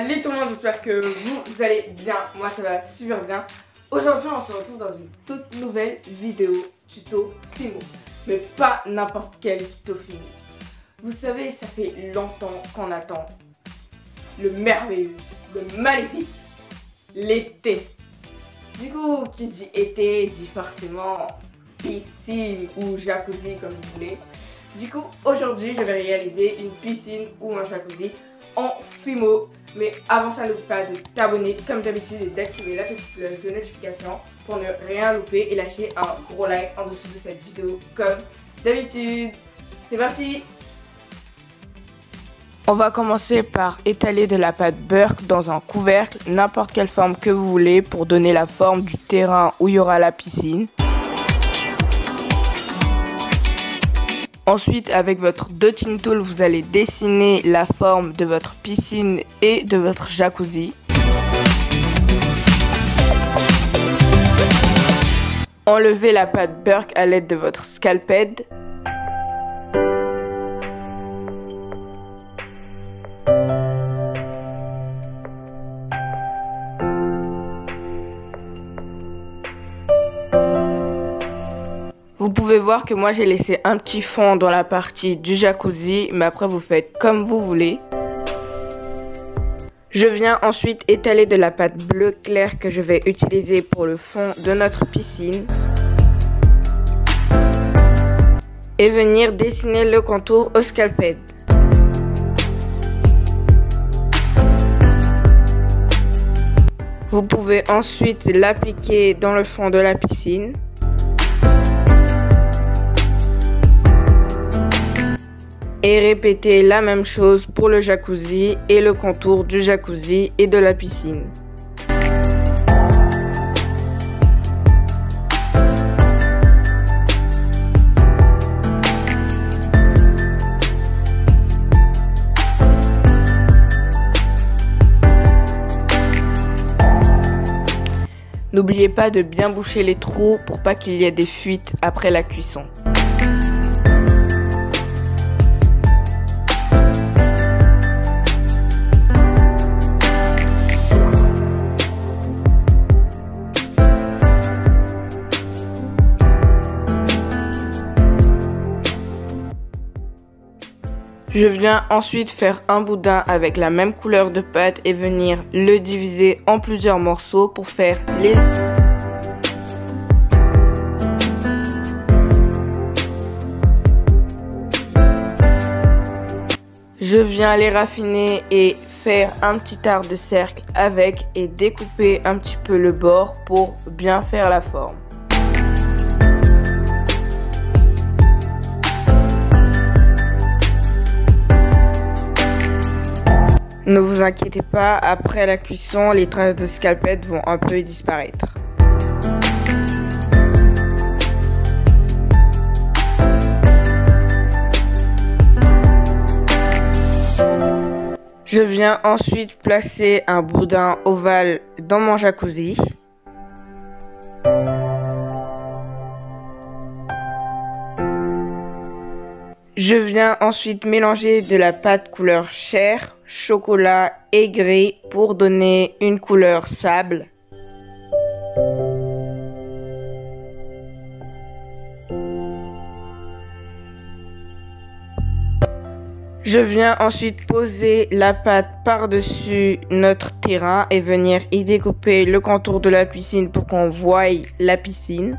Salut tout le monde, j'espère que vous allez bien. Moi ça va super bien. Aujourd'hui on se retrouve dans une toute nouvelle vidéo tuto Fimo. Mais pas n'importe quel tuto Fimo. Vous savez, ça fait longtemps qu'on attend le merveilleux, le magnifique, l'été. Du coup, qui dit été dit forcément piscine ou jacuzzi comme vous voulez. Du coup, aujourd'hui je vais réaliser une piscine ou un jacuzzi en Fimo. Mais avant ça, n'oublie pas de t'abonner comme d'habitude et d'activer la petite cloche de notification pour ne rien louper et lâcher un gros like en dessous de cette vidéo comme d'habitude. C'est parti! On va commencer par étaler de la pâte Burke dans un couvercle, n'importe quelle forme que vous voulez pour donner la forme du terrain où il y aura la piscine. Ensuite, avec votre dotting tool, vous allez dessiner la forme de votre piscine et de votre jacuzzi. Enlevez la pâte Burke à l'aide de votre scalped. Vous pouvez voir que moi j'ai laissé un petit fond dans la partie du jacuzzi, mais après vous faites comme vous voulez. Je viens ensuite étaler de la pâte bleu clair que je vais utiliser pour le fond de notre piscine. Et venir dessiner le contour au scalped. Vous pouvez ensuite l'appliquer dans le fond de la piscine. Et répétez la même chose pour le jacuzzi et le contour du jacuzzi et de la piscine. N'oubliez pas de bien boucher les trous pour pas qu'il y ait des fuites après la cuisson. Je viens ensuite faire un boudin avec la même couleur de pâte et venir le diviser en plusieurs morceaux pour faire les... Je viens les raffiner et faire un petit art de cercle avec et découper un petit peu le bord pour bien faire la forme. Ne vous inquiétez pas, après la cuisson, les traces de scalped vont un peu disparaître. Je viens ensuite placer un boudin ovale dans mon jacuzzi. Je viens ensuite mélanger de la pâte couleur chair, chocolat et gris pour donner une couleur sable. Je viens ensuite poser la pâte par-dessus notre terrain et venir y découper le contour de la piscine pour qu'on voie la piscine.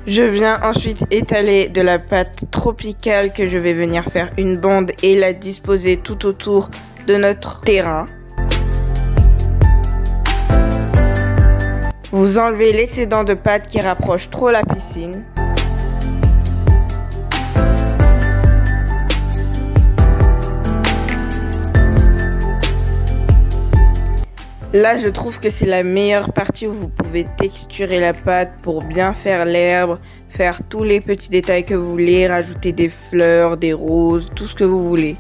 Je viens ensuite étaler de la pâte tropicale que je vais venir faire une bande et la disposer tout autour de notre terrain. Vous enlevez l'excédent de pâte qui rapproche trop la piscine. Là, je trouve que c'est la meilleure partie où vous pouvez texturer la pâte pour bien faire l'herbe, faire tous les petits détails que vous voulez, rajouter des fleurs, des roses, tout ce que vous voulez.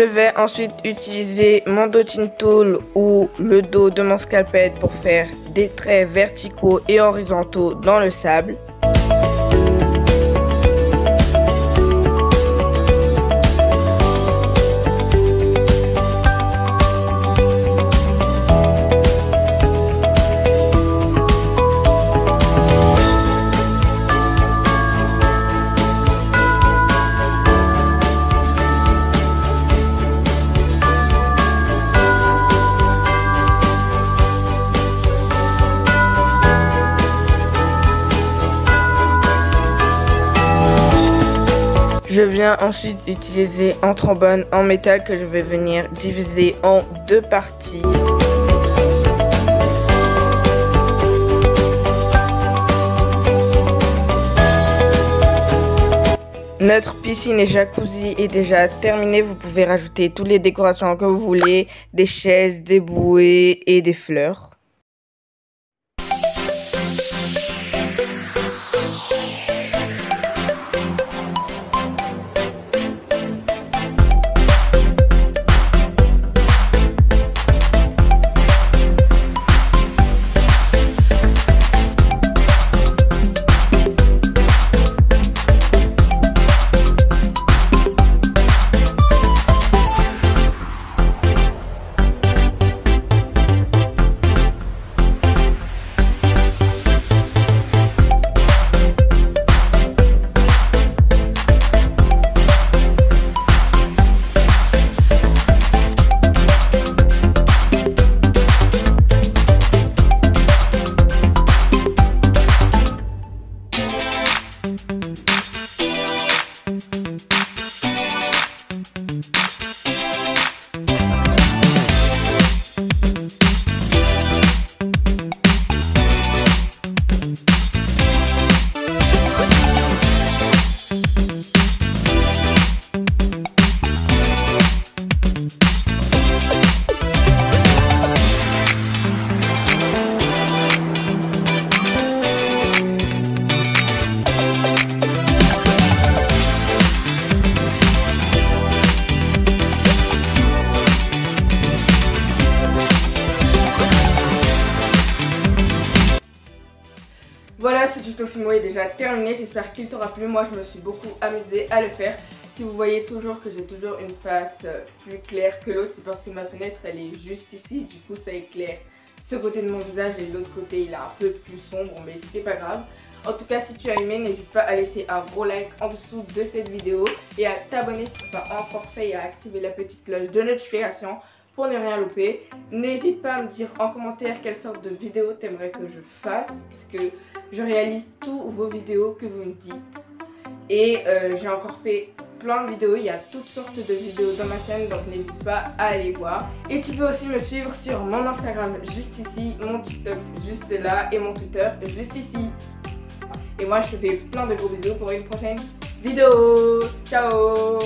vais ensuite utiliser mon dotting tool ou le dos de mon scalpel pour faire des traits verticaux et horizontaux dans le sable. Je viens ensuite utiliser un trombone en métal que je vais venir diviser en deux parties. Notre piscine et jacuzzi est déjà terminée. Vous pouvez rajouter toutes les décorations que vous voulez, des chaises, des bouées et des fleurs. Voilà, ce tuto Fimo est déjà terminé, j'espère qu'il t'aura plu. Moi je me suis beaucoup amusée à le faire. Si vous voyez toujours que j'ai toujours une face plus claire que l'autre, c'est parce que ma fenêtre elle est juste ici, du coup ça éclaire ce côté de mon visage et l'autre côté il est un peu plus sombre, mais c'est pas grave. En tout cas, si tu as aimé, n'hésite pas à laisser un gros like en dessous de cette vidéo et à t'abonner si ce n'est pas encore fait et à activer la petite cloche de notification pour ne rien louper. N'hésite pas à me dire en commentaire quelle sorte de vidéo t'aimerais que je fasse, puisque je réalise tous vos vidéos que vous me dites. Et j'ai encore fait plein de vidéos, il y a toutes sortes de vidéos dans ma chaîne, donc n'hésite pas à aller voir. Et tu peux aussi me suivre sur mon Instagram juste ici, mon TikTok juste là et mon Twitter juste ici. Et moi je te fais plein de gros bisous pour une prochaine vidéo. Ciao!